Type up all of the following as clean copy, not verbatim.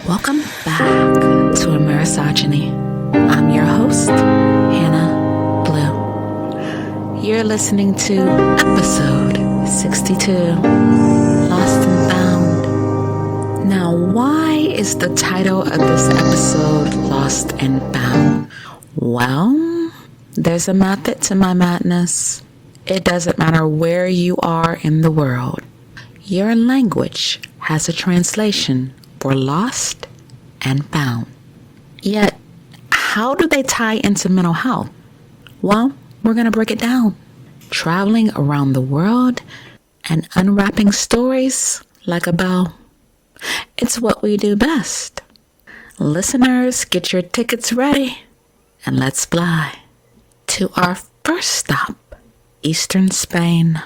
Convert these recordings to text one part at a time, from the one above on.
Welcome back to Amerisogyny. I'm your host, Hannah Blue. You're listening to episode 62, Lost and Found. Now, why is the title of this episode Lost and Found? Well, there's a method to my madness. It doesn't matter where you are in the world. Your language has a translation for lost and found. Yet, how do they tie into mental health? Well, we're going to break it down. Traveling around the world and unwrapping stories like a bow. It's what we do best. Listeners, get your tickets ready and let's fly to our first stop, Eastern Spain.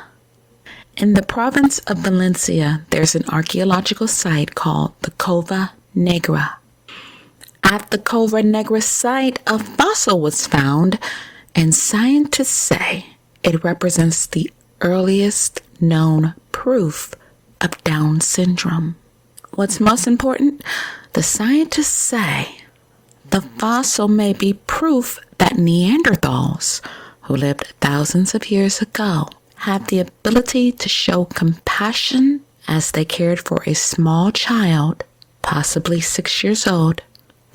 In the province of Valencia, there's an archaeological site called the Cova Negra. At the Cova Negra site, a fossil was found, and scientists say it represents the earliest known proof of Down syndrome. What's most important? The scientists say the fossil may be proof that Neanderthals, who lived thousands of years ago, had the ability to show compassion as they cared for a small child, possibly 6 years old,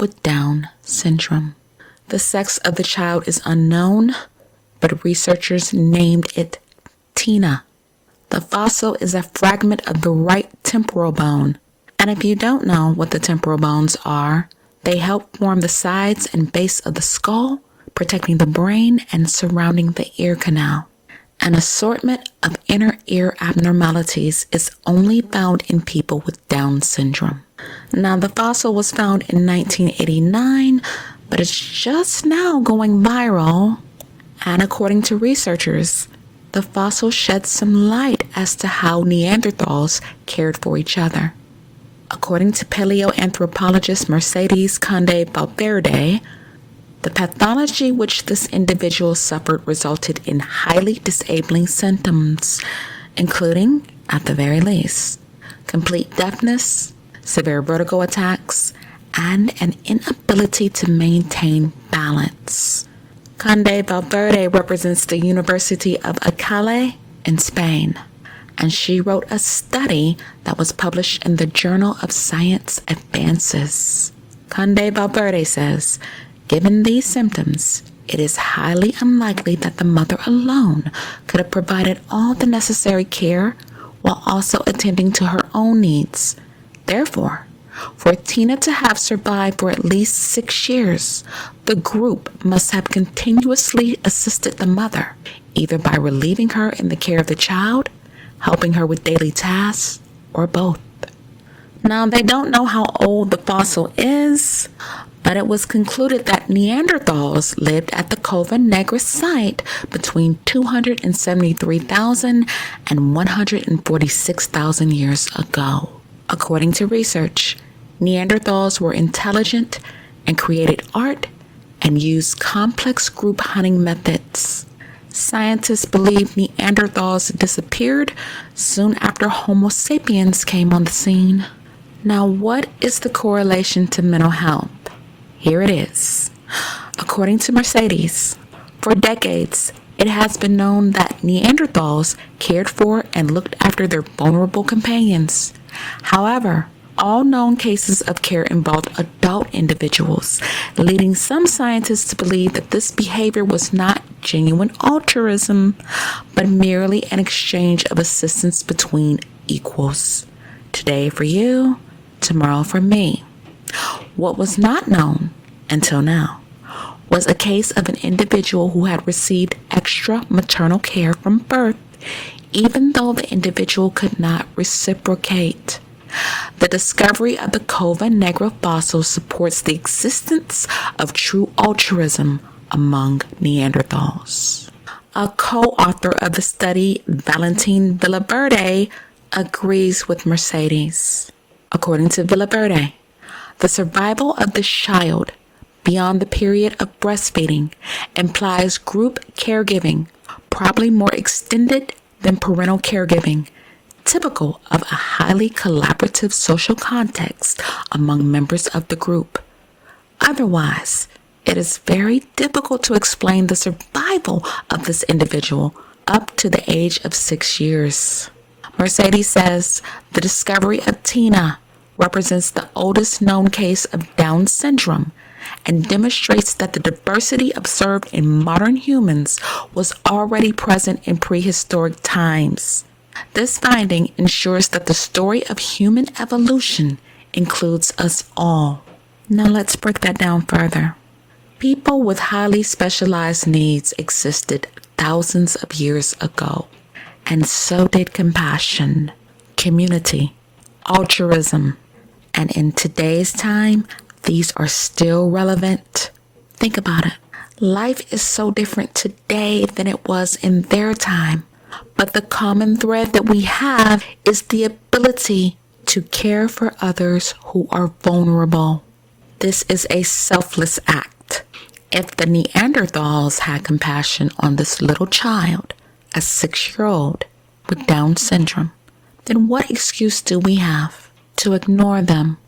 with Down syndrome. The sex of the child is unknown, but researchers named it Tina. The fossil is a fragment of the right temporal bone, and if you don't know what the temporal bones are, they help form the sides and base of the skull, protecting the brain and surrounding the ear canal. An assortment of inner ear abnormalities is only found in people with Down syndrome. Now, the fossil was found in 1989, but it's just now going viral. And according to researchers, the fossil sheds some light as to how Neanderthals cared for each other. According to paleoanthropologist Mercedes Conde Valverde, the pathology which this individual suffered resulted in highly disabling symptoms, including, at the very least, complete deafness, severe vertigo attacks, and an inability to maintain balance. Conde Valverde represents the University of Alcalá in Spain, and she wrote a study that was published in the Journal of Science Advances. Conde Valverde says, given these symptoms, it is highly unlikely that the mother alone could have provided all the necessary care while also attending to her own needs. Therefore, for Tina to have survived for at least 6 years, the group must have continuously assisted the mother, either by relieving her in the care of the child, helping her with daily tasks, or both. Now, they don't know how old the fossil is, but it was concluded that Neanderthals lived at the Cova Negra site between 273,000 and 146,000 years ago. According to research, Neanderthals were intelligent and created art and used complex group hunting methods. Scientists believe Neanderthals disappeared soon after Homo sapiens came on the scene. Now, what is the correlation to mental health? Here it is. According to Mercedes, for decades, it has been known that Neanderthals cared for and looked after their vulnerable companions. However, all known cases of care involved adult individuals, leading some scientists to believe that this behavior was not genuine altruism, but merely an exchange of assistance between equals. Today for you, tomorrow for me. What was not known until now was a case of an individual who had received extra maternal care from birth, even though the individual could not reciprocate. The discovery of the Cova Negra fossil supports the existence of true altruism among Neanderthals. A co-author of the study, Valentin Villaverde, agrees with Mercedes. According to Villaverde, the survival of the child beyond the period of breastfeeding implies group caregiving, probably more extended than parental caregiving, typical of a highly collaborative social context among members of the group. Otherwise, it is very difficult to explain the survival of this individual up to the age of 6 years. Mercedes says the discovery of Tina represents the oldest known case of Down syndrome and demonstrates that the diversity observed in modern humans was already present in prehistoric times. This finding ensures that the story of human evolution includes us all. Now let's break that down further. People with highly specialized needs existed thousands of years ago, and so did compassion, community, altruism, and in today's time, these are still relevant. Think about it. Life is so different today than it was in their time, but the common thread that we have is the ability to care for others who are vulnerable. This is a selfless act. If the Neanderthals had compassion on this little child, a 6-year-old with Down syndrome, then what excuse do we have to ignore them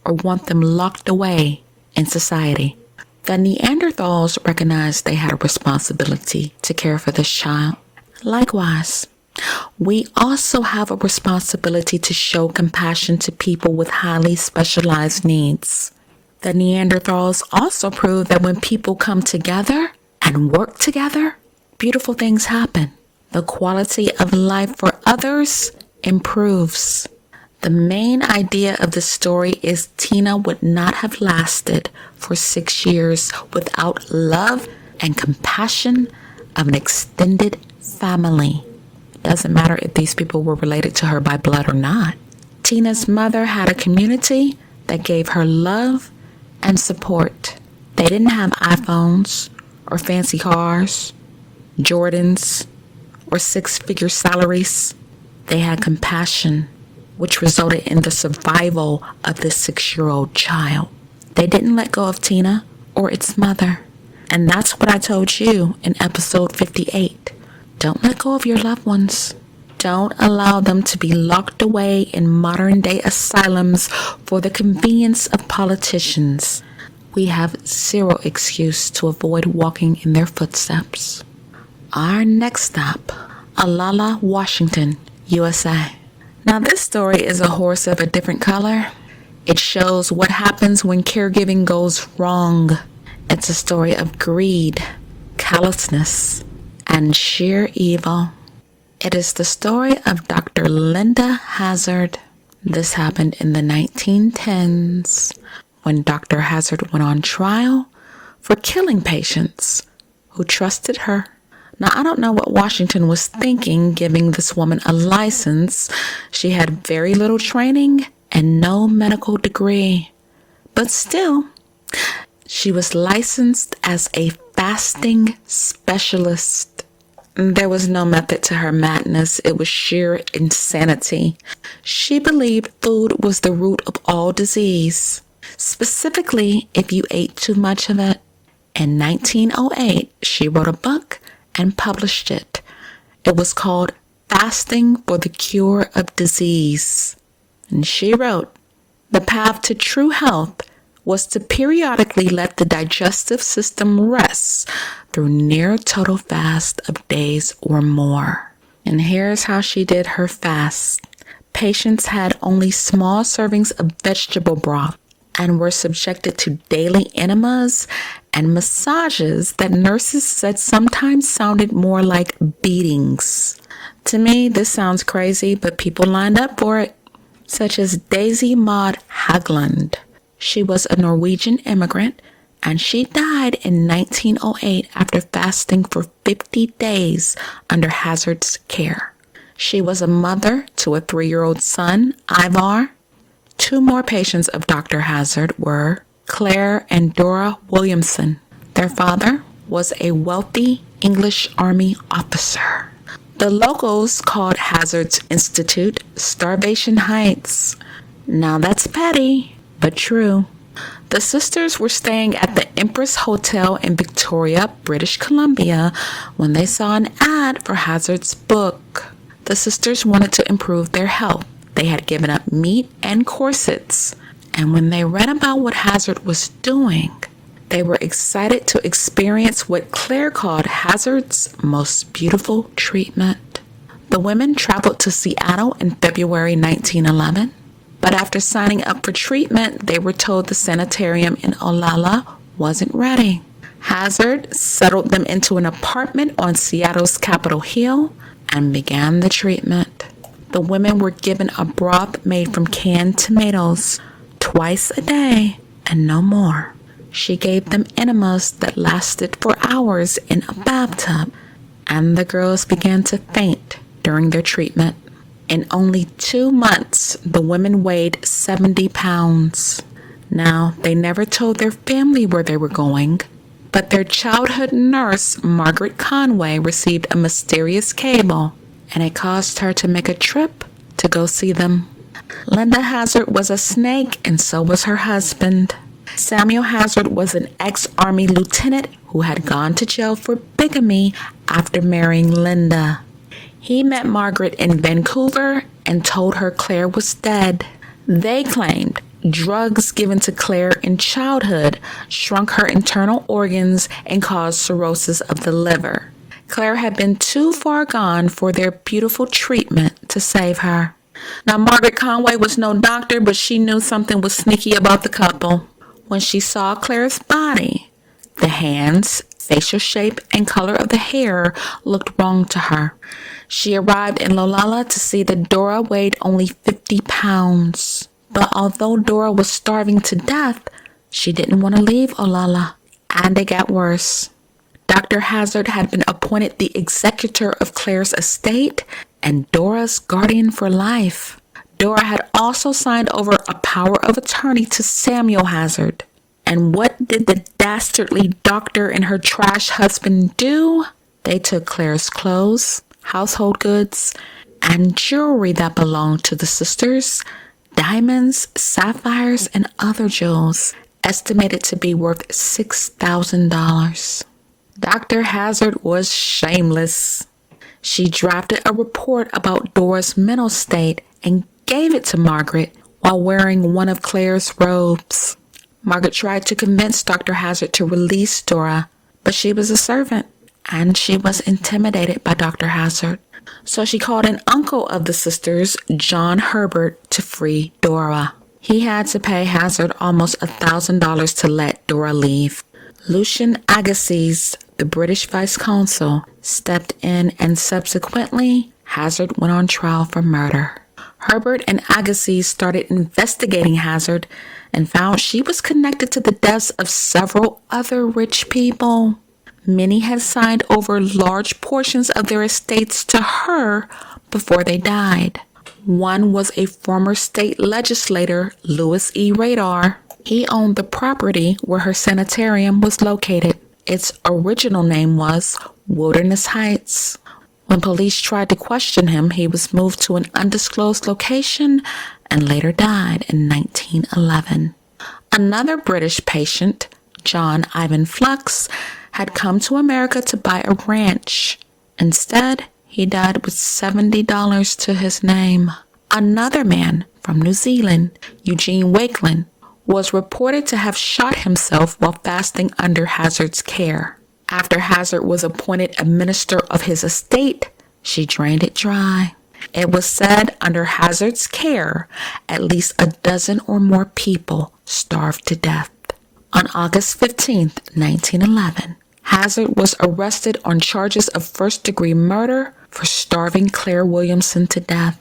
or want them locked away in society? The Neanderthals recognized they had a responsibility to care for this child. Likewise, we also have a responsibility to show compassion to people with highly specialized needs. The Neanderthals also proved that when people come together and work together, beautiful things happen. The quality of life for others improves. The main idea of the story is Tina would not have lasted for 6 years without love and compassion of an extended family. It doesn't matter if these people were related to her by blood or not. Tina's mother had a community that gave her love and support. They didn't have iPhones or fancy cars, Jordans, or 6-figure salaries. They had compassion, which resulted in the survival of this 6-year-old child. They didn't let go of Tina or its mother. And that's what I told you in episode 58. Don't let go of your loved ones. Don't allow them to be locked away in modern-day asylums for the convenience of politicians. We have zero excuse to avoid walking in their footsteps. Our next stop, Alala, Washington, USA. Now this story is a horse of a different color. It shows what happens when caregiving goes wrong. It's a story of greed, callousness, and sheer evil. It is the story of Dr. Linda Hazard. This happened in the 1910s when Dr. Hazard went on trial for killing patients who trusted her. Now, I don't know what Washington was thinking giving this woman a license. She had very little training and no medical degree. But still, she was licensed as a fasting specialist. There was no method to her madness. It was sheer insanity. She believed food was the root of all disease, specifically if you ate too much of it. In 1908, she wrote a book and published it. It was called Fasting for the Cure of Disease. And she wrote, the path to true health was to periodically let the digestive system rest through near total fast of days or more. And here's how she did her fast. Patients had only small servings of vegetable broth and were subjected to daily enemas and massages that nurses said sometimes sounded more like beatings. To me, this sounds crazy, but people lined up for it, such as Daisy Maud Haglund. She was a Norwegian immigrant, and she died in 1908 after fasting for 50 days under Hazard's care. She was a mother to a 3-year-old son, Ivar. 2 more patients of Dr. Hazard were Claire and Dora Williamson. Their father was a wealthy English army officer. The locals called Hazard's Institute Starvation Heights. Now that's petty, but true. The sisters were staying at the Empress Hotel in Victoria, British Columbia, when they saw an ad for Hazard's book. The sisters wanted to improve their health. They had given up meat and corsets, and when they read about what Hazard was doing, they were excited to experience what Claire called Hazard's most beautiful treatment. The women traveled to Seattle in February 1911, but after signing up for treatment, they were told the sanitarium in Olalla wasn't ready. Hazard settled them into an apartment on Seattle's Capitol Hill and began the treatment. The women were given a broth made from canned tomatoes twice a day and no more. She gave them enemas that lasted for hours in a bathtub, and the girls began to faint during their treatment. In only 2 months, the women weighed 70 pounds. Now, they never told their family where they were going, but their childhood nurse, Margaret Conway, received a mysterious cable, and it caused her to make a trip to go see them. Linda Hazard was a snake, and so was her husband. Samuel Hazard was an ex-Army lieutenant who had gone to jail for bigamy after marrying Linda. He met Margaret in Vancouver and told her Claire was dead. They claimed drugs given to Claire in childhood shrunk her internal organs and caused cirrhosis of the liver. Claire had been too far gone for their beautiful treatment to save her. Now, Margaret Conway was no doctor, but she knew something was sneaky about the couple. When she saw Claire's body, the hands, facial shape, and color of the hair looked wrong to her. She arrived in Olalla to see that Dora weighed only 50 pounds. But although Dora was starving to death, she didn't want to leave Olalla, and it got worse. Dr. Hazard had been appointed the executor of Claire's estate and Dora's guardian for life. Dora had also signed over a power of attorney to Samuel Hazard. And what did the dastardly doctor and her trash husband do? They took Claire's clothes, household goods, and jewelry that belonged to the sisters, diamonds, sapphires, and other jewels, estimated to be worth $6,000. Dr. Hazard was shameless. She drafted a report about Dora's mental state and gave it to Margaret while wearing one of Claire's robes. Margaret tried to convince Dr. Hazard to release Dora, but she was a servant, and she was intimidated by Dr. Hazard. So she called an uncle of the sisters, John Herbert, to free Dora. He had to pay Hazard almost $1,000 to let Dora leave. Lucian Agassiz, the British vice consul, stepped in, and subsequently, Hazard went on trial for murder. Herbert and Agassiz started investigating Hazard and found she was connected to the deaths of several other rich people. Many had signed over large portions of their estates to her before they died. One was a former state legislator, Louis E. Radar. He owned the property where her sanitarium was located. Its original name was Wilderness Heights. When police tried to question him, he was moved to an undisclosed location and later died in 1911. Another British patient, John Ivan Flux, had come to America to buy a ranch. Instead, he died with $70 to his name. Another man from New Zealand, Eugene Wakeland, was reported to have shot himself while fasting under Hazard's care. After Hazard was appointed a minister of his estate, she drained it dry. It was said under Hazard's care, at least a dozen or more people starved to death. On August 15, 1911, Hazard was arrested on charges of first-degree murder for starving Claire Williamson to death.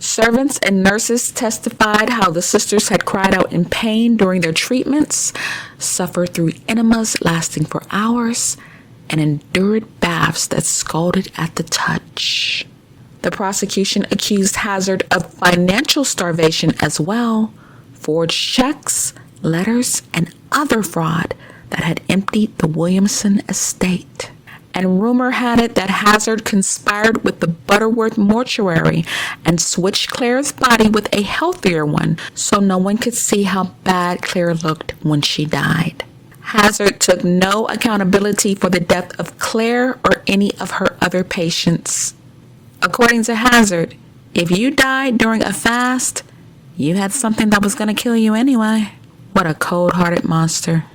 Servants and nurses testified how the sisters had cried out in pain during their treatments, suffered through enemas lasting for hours, and endured baths that scalded at the touch. The prosecution accused Hazard of financial starvation as well, forged checks, letters, and other fraud that had emptied the Williamson estate. And rumor had it that Hazard conspired with the Butterworth mortuary and switched Claire's body with a healthier one so no one could see how bad Claire looked when she died. Hazard took no accountability for the death of Claire or any of her other patients. According to Hazard, if you died during a fast, you had something that was going to kill you anyway. What a cold-hearted monster.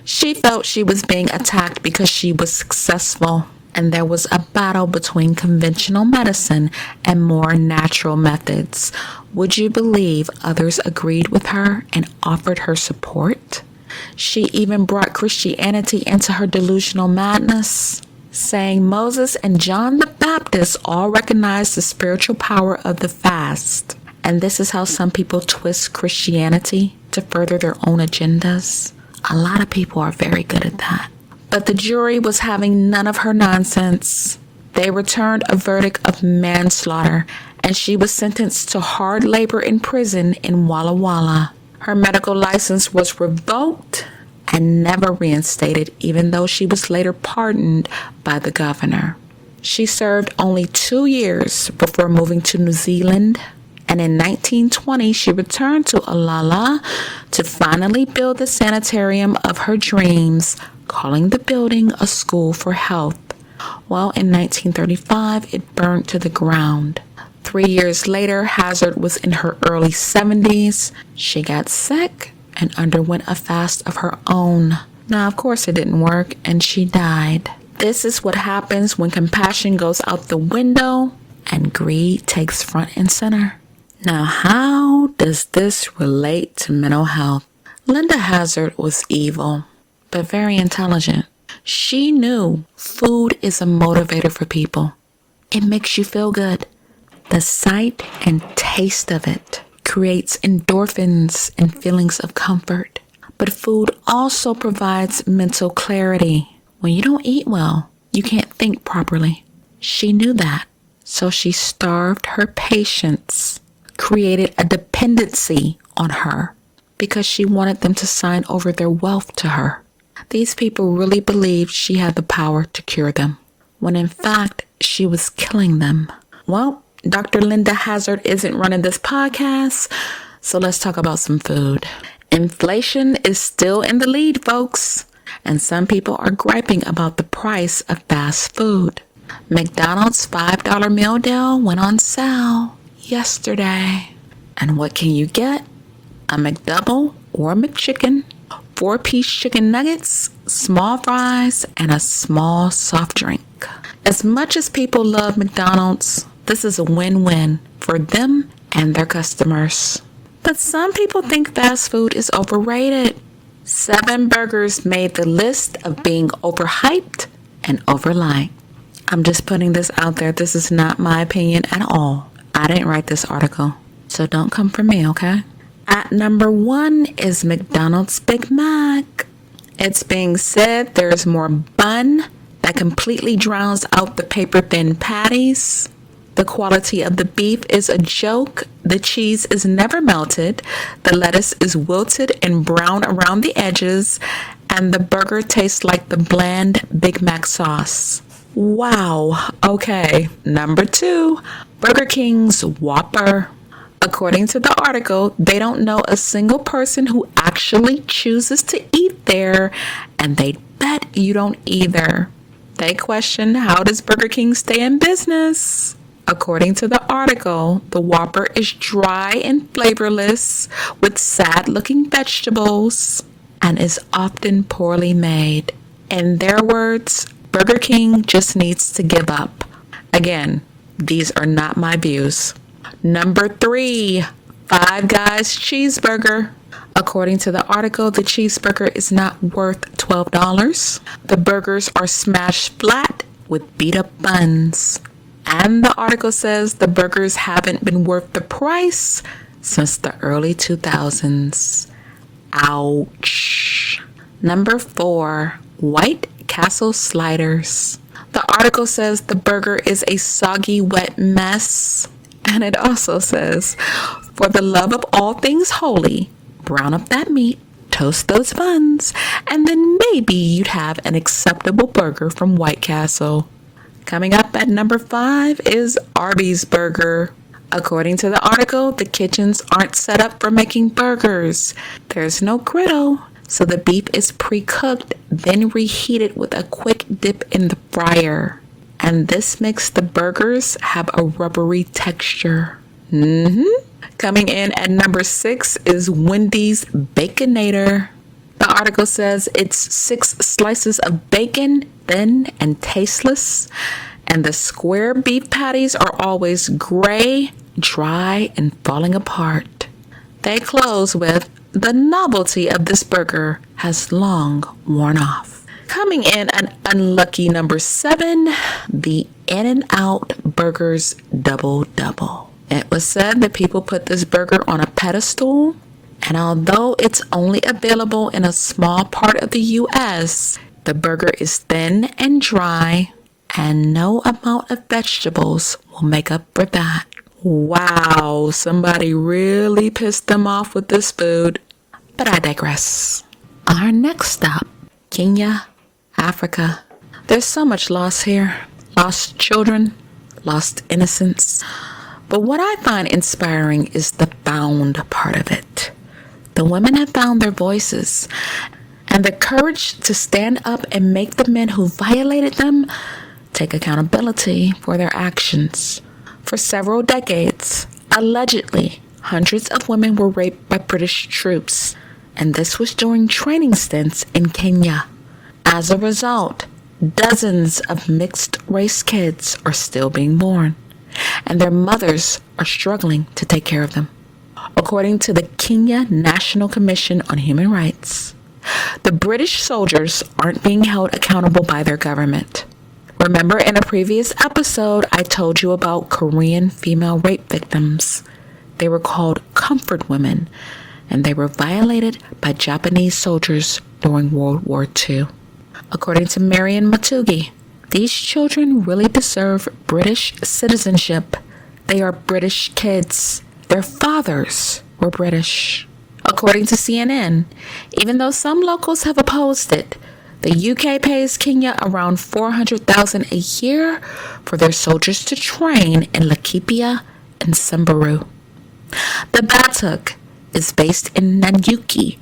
She felt she was being attacked because she was successful, and there was a battle between conventional medicine and more natural methods. Would you believe others agreed with her and offered her support? She even brought Christianity into her delusional madness, saying Moses and John the Baptist all recognized the spiritual power of the fast. And this is how some people twist Christianity to further their own agendas. A lot of people are very good at that. But the jury was having none of her nonsense. They returned a verdict of manslaughter, and she was sentenced to hard labor in prison in Walla Walla. Her medical license was revoked and never reinstated, even though she was later pardoned by the governor. She served only 2 years before moving to New Zealand, and in 1920 she returned to Alala to finally build the sanitarium of her dreams, calling the building a school for health. Well, in 1935 it burned to the ground. 3 years later, Hazard was in her early 70s. She got sick and underwent a fast of her own. Now, of course, it didn't work, and she died. This is what happens when compassion goes out the window and greed takes front and center. Now, how does this relate to mental health? Linda Hazard was evil, but very intelligent. She knew food is a motivator for people. It makes you feel good. The sight and taste of it creates endorphins and feelings of comfort. But food also provides mental clarity. When you don't eat well, you can't think properly. She knew that. So she starved her patients, created a dependency on her because she wanted them to sign over their wealth to her. These people really believed she had the power to cure them, when in fact, she was killing them. Well, Dr. Linda Hazard isn't running this podcast, so let's talk about some food. Inflation is still in the lead, folks, and some people are griping about the price of fast food. McDonald's $5 meal deal went on sale yesterday. And what can you get? A McDouble or a McChicken, 4-piece chicken nuggets, small fries, and a small soft drink. As much as people love McDonald's, this is a win-win for them and their customers. But some people think fast food is overrated. 7 burgers made the list of being overhyped and overliked. I'm just putting this out there. This is not my opinion at all. I didn't write this article, so don't come for me, okay? At number 1 is McDonald's Big Mac. It's being said there's more bun that completely drowns out the paper-thin patties. The quality of the beef is a joke. The cheese is never melted. The lettuce is wilted and brown around the edges. And the burger tastes like the bland Big Mac sauce. Wow. Okay. Number 2, Burger King's Whopper. According to the article, they don't know a single person who actually chooses to eat there, and they bet you don't either. They question, how does Burger King stay in business? According to the article, the Whopper is dry and flavorless with sad-looking vegetables and is often poorly made. In their words, Burger King just needs to give up. Again, these are not my views. Number 3, Five Guys cheeseburger. According to the article, the cheeseburger is not worth $12. The burgers are smashed flat with beat-up buns. And the article says the burgers haven't been worth the price since the early 2000s. Ouch. Number 4, White Castle sliders. The article says the burger is a soggy, wet mess. And it also says, for the love of all things holy, brown up that meat, toast those buns, and then maybe you'd have an acceptable burger from White Castle. Coming up at number 5 is Arby's Burger. According to the article, the kitchens aren't set up for making burgers. There's no griddle, so the beef is pre-cooked, then reheated with a quick dip in the fryer. and this makes the burgers have a rubbery texture. Coming in at number 6 is Wendy's Baconator. The article says it's 6 slices of bacon, thin and tasteless, and the square beef patties are always gray, dry, and falling apart. They close with, "The novelty of this burger has long worn off." Coming in at unlucky number 7, the In-N-Out Burgers Double Double. It was said that people put this burger on a pedestal, and although it's only available in a small part of the U.S., the burger is thin and dry, and no amount of vegetables will make up for that. Wow, somebody really pissed them off with this food. But I digress. Our next stop, Kenya, Africa. There's so much loss here. Lost children, lost innocence. But what I find inspiring is the found part of it. The women have found their voices and the courage to stand up and make the men who violated them take accountability for their actions. For several decades, allegedly, hundreds of women were raped by British troops, and this was during training stints in Kenya. As a result, dozens of mixed-race kids are still being born, and their mothers are struggling to take care of them. According to the Kenya National Commission on Human Rights, the British soldiers aren't being held accountable by their government. Remember in a previous episode, I told you about Korean female rape victims. They were called comfort women, and they were violated by Japanese soldiers during World War II. According to Marion Matugi, these children really deserve British citizenship. They are British kids. Their fathers were British. According to CNN, even though some locals have opposed it, the UK pays Kenya around $400,000 a year for their soldiers to train in Laikipia and Samburu. The Batuk is based in Nanyuki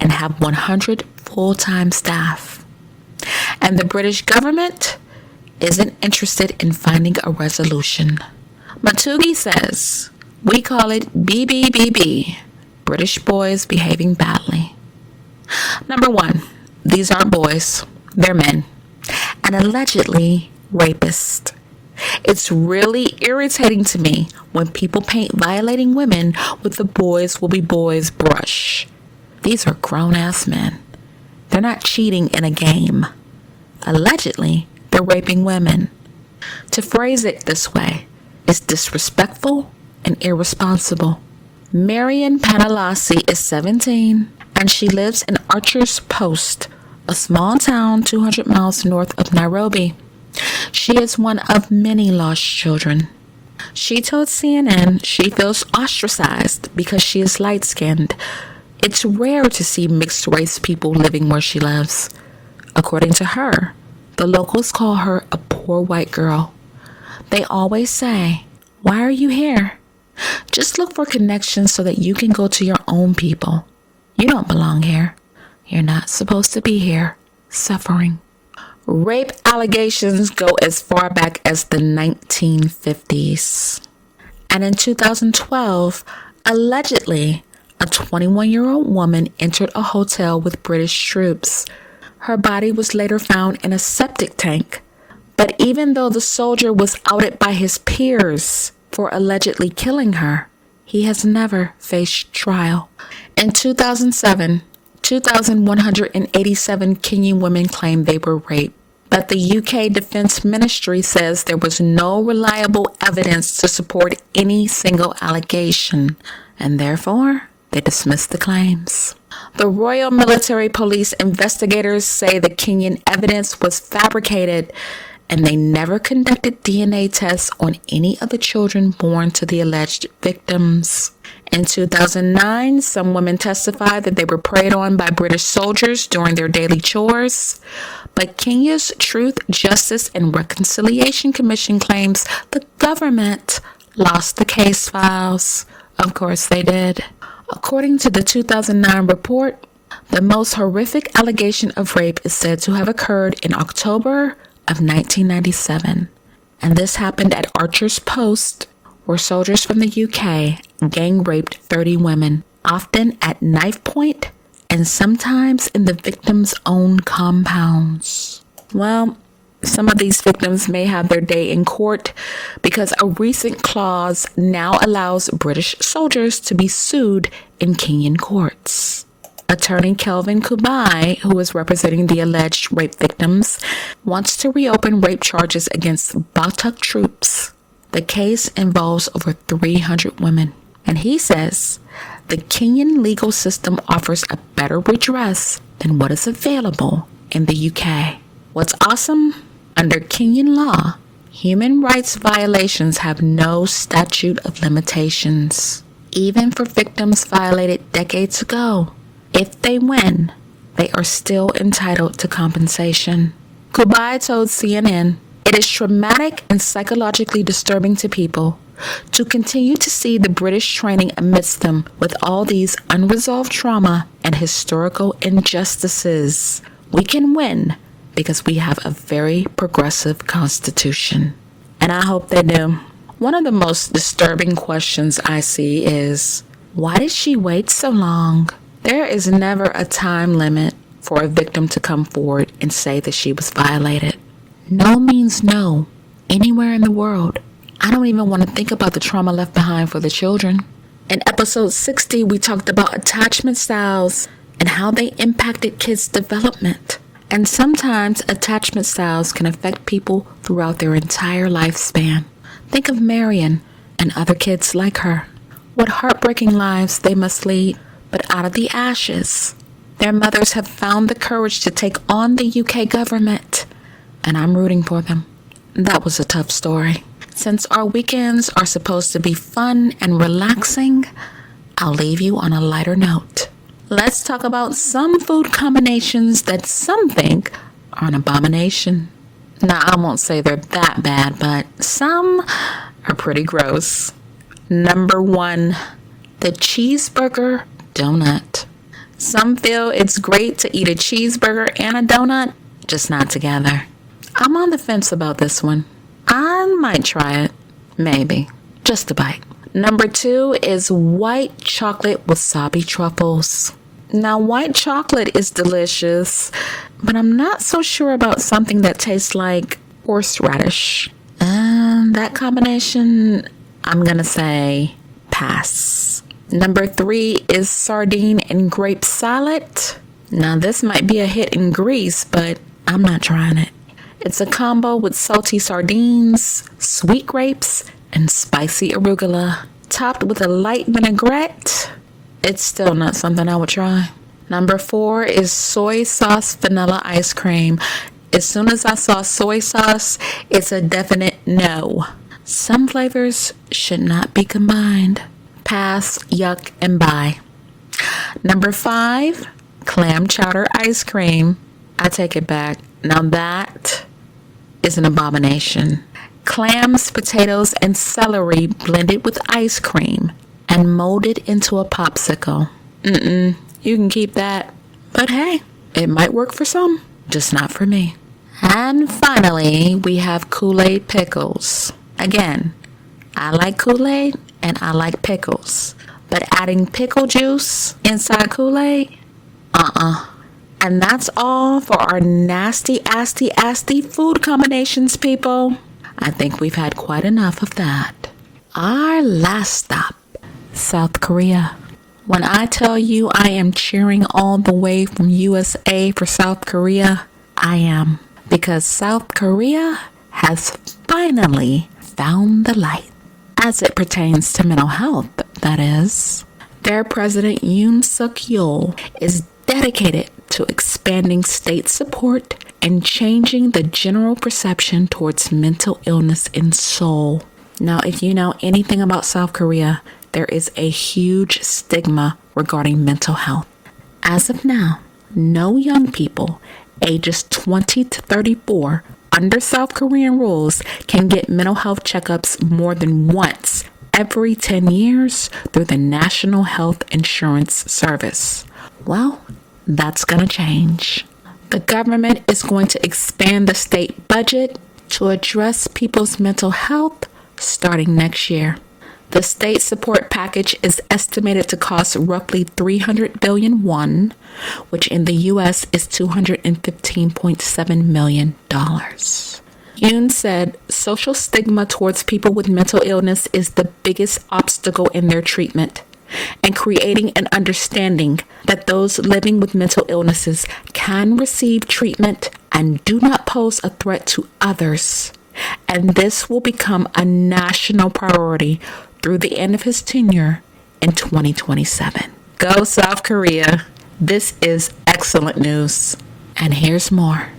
and have 100 full-time staff. And the British government isn't interested in finding a resolution. Matugi says, "We call it BBBB, British boys behaving badly." Number 1, these aren't boys, they're men, and allegedly rapists. It's really irritating to me when people paint violating women with the boys will be boys brush. These are grown-ass men. They're not cheating in a game. Allegedly, they're raping women. To phrase it this way is disrespectful and irresponsible. Marian Panalasi is 17, and she lives in Archer's Post, a small town 200 miles north of Nairobi. She is one of many lost children. She told CNN she feels ostracized because she is light-skinned. It's rare to see mixed-race people living where she lives. According to her, the locals call her a poor white girl. They always say, "Why are you here? Just look for connections so that you can go to your own people. You don't belong here. You're not supposed to be here, suffering." Rape allegations go as far back as the 1950s. And in 2012, allegedly, a 21-year-old woman entered a hotel with British troops. Her body was later found in a septic tank. But even though the soldier was outed by his peers for allegedly killing her, he has never faced trial. In 2007, 2,187 Kenyan women claimed they were raped. But the UK Defense Ministry says there was no reliable evidence to support any single allegation, and therefore they dismissed the claims. The Royal Military Police investigators say the Kenyan evidence was fabricated, and they never conducted DNA tests on any of the children born to the alleged victims. In 2009, some women testified that they were preyed on by British soldiers during their daily chores. But Kenya's Truth, Justice, and Reconciliation Commission claims the government lost the case files. Of course they did. According to the 2009 report, the most horrific allegation of rape is said to have occurred in October of 1997. And this happened at Archer's Post, where soldiers from the UK gang raped 30 women, often at knife point and sometimes in the victims' own compounds. Well, some of these victims may have their day in court because a recent clause now allows British soldiers to be sued in Kenyan courts. Attorney Kelvin Kubai, who is representing the alleged rape victims, wants to reopen rape charges against Batak troops. The case involves over 300 women, and he says the Kenyan legal system offers a better redress than what is available in the UK. What's awesome? Under Kenyan law, human rights violations have no statute of limitations, even for victims violated decades ago. If they win, they are still entitled to compensation. Kubai told CNN, "It is traumatic and psychologically disturbing to people to continue to see the British training amidst them with all these unresolved trauma and historical injustices. We can win because we have a very progressive constitution." And I hope they do. One of the most disturbing questions I see is, why did she wait so long? There is never a time limit for a victim to come forward and say that she was violated. No means no, anywhere in the world. I don't even want to think about the trauma left behind for the children. In episode 60, we talked about attachment styles and how they impacted kids' development. And sometimes attachment styles can affect people throughout their entire lifespan. Think of Marion and other kids like her. What heartbreaking lives they must lead. But out of the ashes, their mothers have found the courage to take on the UK government. And I'm rooting for them. That was a tough story. Since our weekends are supposed to be fun and relaxing, I'll leave you on a lighter note. Let's talk about some food combinations that some think are an abomination. Now, I won't say they're that bad, but some are pretty gross. Number 1, the cheeseburger donut. Some feel it's great to eat a cheeseburger and a donut, just not together. I'm on the fence about this one. I might try it. Maybe. Just a bite. Number 2 is white chocolate wasabi truffles. Now, white chocolate is delicious, but I'm not so sure about something that tastes like horseradish. That combination, I'm going to say pass. Number 3 is sardine and grape salad. Now, this might be a hit in Greece, but I'm not trying it. It's a combo with salty sardines, sweet grapes, and spicy arugula, topped with a light vinaigrette. It's still not something I would try. Number 4 is soy sauce vanilla ice cream. As soon as I saw soy sauce, it's a definite no. Some flavors should not be combined. Pass, yuck, and bye. Number 5, clam chowder ice cream. I take it back. Now that is an abomination. Clams, potatoes, and celery blended with ice cream and molded into a popsicle. You can keep that. But hey, it might work for some, just not for me. And finally, we have Kool-Aid pickles. Again, I like Kool-Aid and I like pickles. But adding pickle juice inside Kool-Aid? And that's all for our nasty, asty food combinations, people. I think we've had quite enough of that. Our last stop, South Korea. When I tell you I am cheering all the way from USA for South Korea, I am. Because South Korea has finally found the light. As it pertains to mental health, that is. Their president, Yoon Suk-yool, is dedicated to expanding state support and changing the general perception towards mental illness in Seoul. Now, if you know anything about South Korea, there is a huge stigma regarding mental health. As of now, no young people ages 20 to 34 under South Korean rules can get mental health checkups more than once every 10 years through the National Health Insurance Service. Well, that's going to change. The government is going to expand the state budget to address people's mental health starting next year. The state support package is estimated to cost roughly 300 billion won, which in the US is $215.7 million. Yoon said social stigma towards people with mental illness is the biggest obstacle in their treatment, and creating an understanding that those living with mental illnesses can receive treatment and do not pose a threat to others. And this will become a national priority through the end of his tenure in 2027. Go South Korea. This is excellent news. And here's more.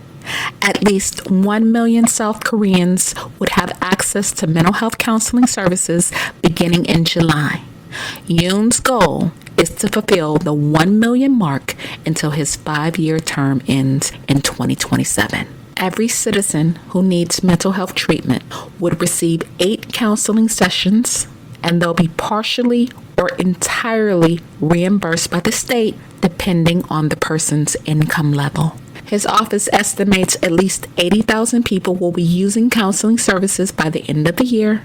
At least 1 million South Koreans would have access to mental health counseling services beginning in July. Yoon's goal is to fulfill the 1 million mark until his 5-year term ends in 2027. Every citizen who needs mental health treatment would receive 8 counseling sessions, and they'll be partially or entirely reimbursed by the state depending on the person's income level. His office estimates at least 80,000 people will be using counseling services by the end of the year,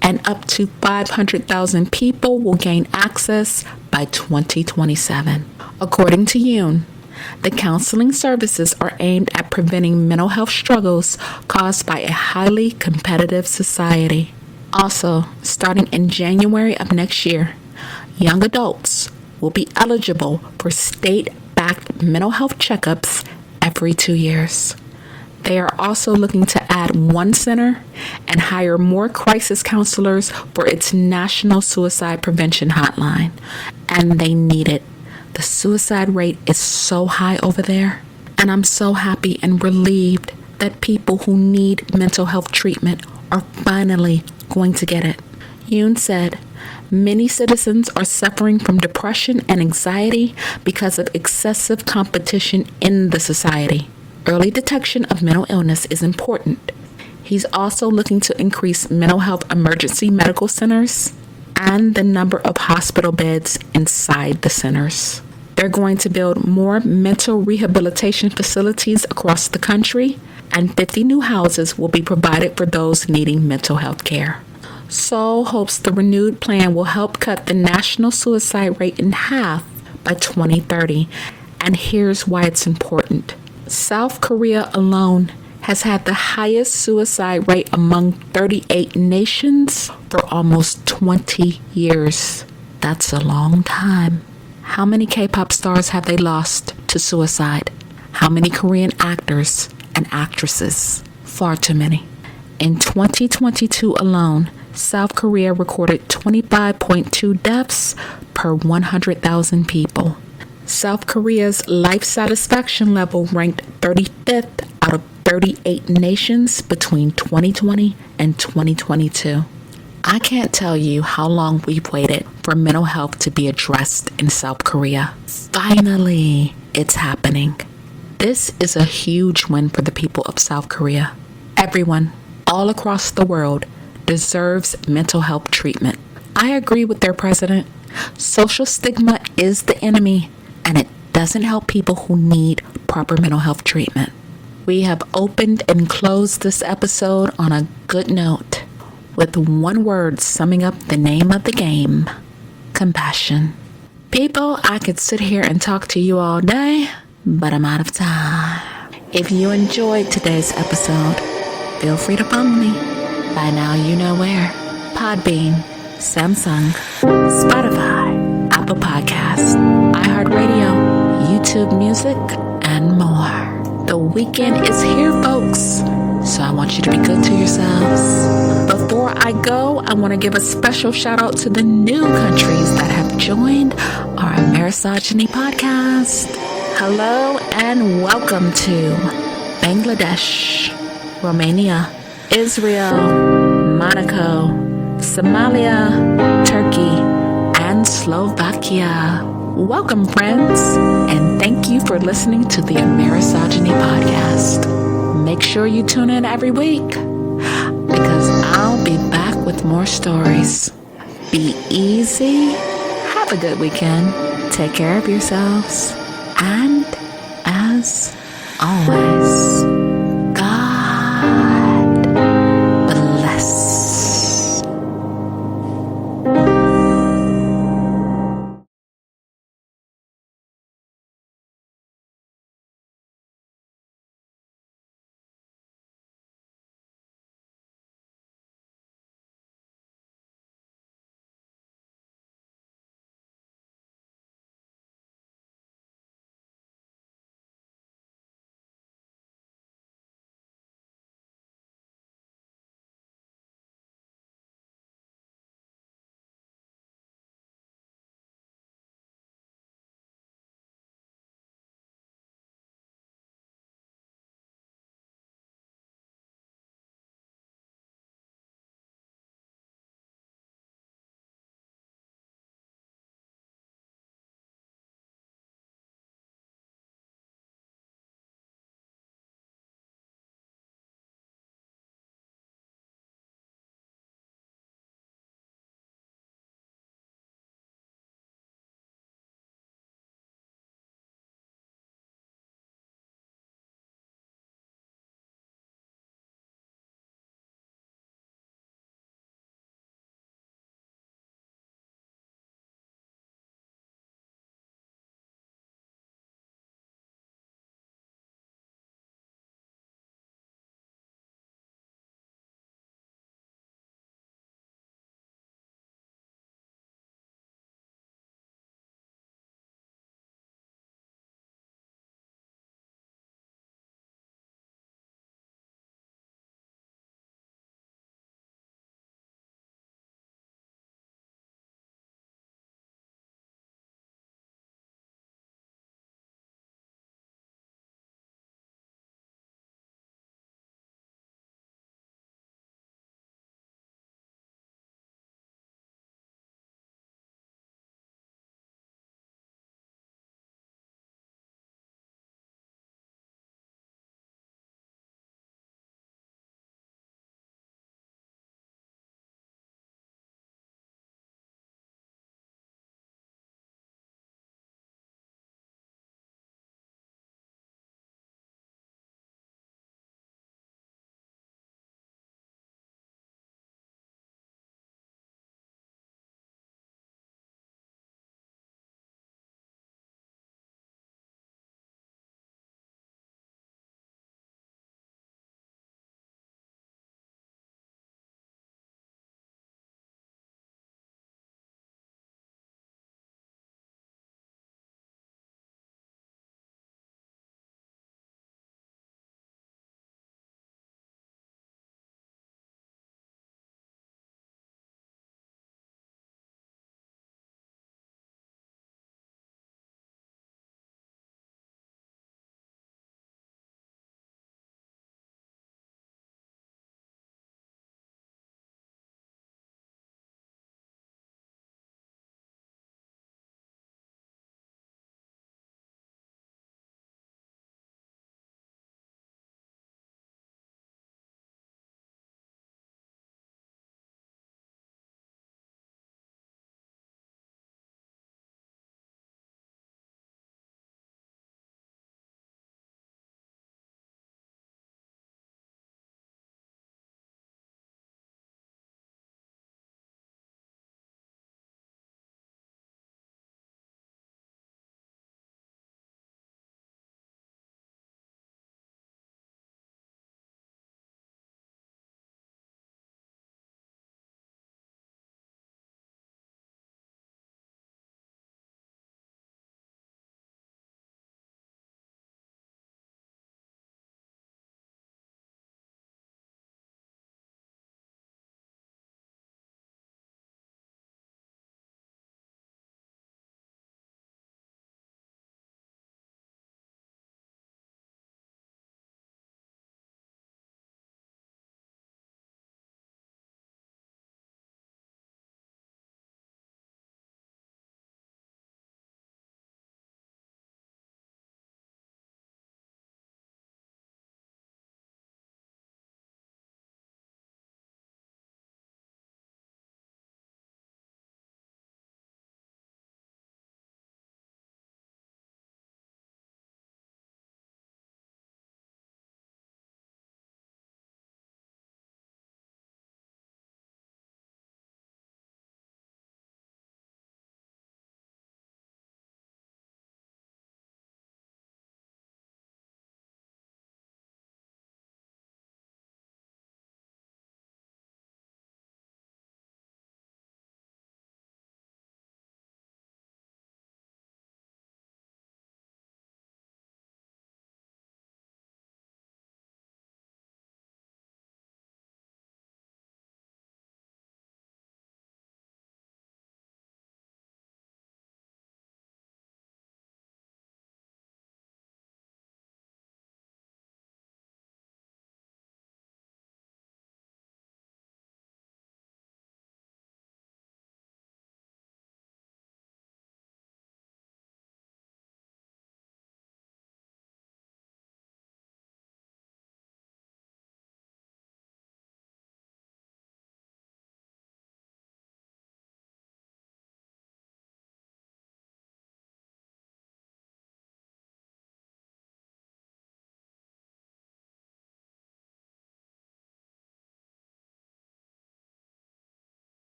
and up to 500,000 people will gain access by 2027. According to Yoon, the counseling services are aimed at preventing mental health struggles caused by a highly competitive society. Also, starting in January of next year, young adults will be eligible for state-backed mental health checkups every 2 years. They are also looking to add 1 center and hire more crisis counselors for its national suicide prevention hotline. And they need it. The suicide rate is so high over there. And I'm so happy and relieved that people who need mental health treatment are finally going to get it. Yoon said, many citizens are suffering from depression and anxiety because of excessive competition in the society. Early detection of mental illness is important. He's also looking to increase mental health emergency medical centers and the number of hospital beds inside the centers. They're going to build more mental rehabilitation facilities across the country, and 50 new houses will be provided for those needing mental health care. Seoul hopes the renewed plan will help cut the national suicide rate in half by 2030, and here's why it's important. South Korea alone has had the highest suicide rate among 38 nations for almost 20 years. That's a long time. How many K-pop stars have they lost to suicide? How many Korean actors and actresses? Far too many. In 2022 alone, South Korea recorded 25.2 deaths per 100,000 people. South Korea's life satisfaction level ranked 35th out of 38 nations between 2020 and 2022. I can't tell you how long we've waited for mental health to be addressed in South Korea. Finally, it's happening. This is a huge win for the people of South Korea. Everyone, all across the world, deserves mental health treatment. I agree with their president. Social stigma is the enemy, and it doesn't help people who need proper mental health treatment. We have opened and closed this episode on a good note, with one word summing up the name of the game: compassion. People, I could sit here and talk to you all day, but I'm out of time. If you enjoyed today's episode, feel free to follow me. By now you know where. Podbean, Samsung, Spotify, Apple Podcasts, iHeartRadio, YouTube Music, and more. The weekend is here, folks, so I want you to be good to yourselves. Before I go, I want to give a special shout out to the new countries that have joined our Amerisogyny podcast. Hello and welcome to Bangladesh, Romania, Israel, Monaco, Somalia, Turkey, and Slovakia. Welcome, friends, and thank you for listening to the Amerisogyny podcast. Make sure you tune in every week, because I'll be back with more stories. Be easy, have a good weekend, take care of yourselves, and as always, God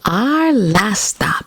Our last stop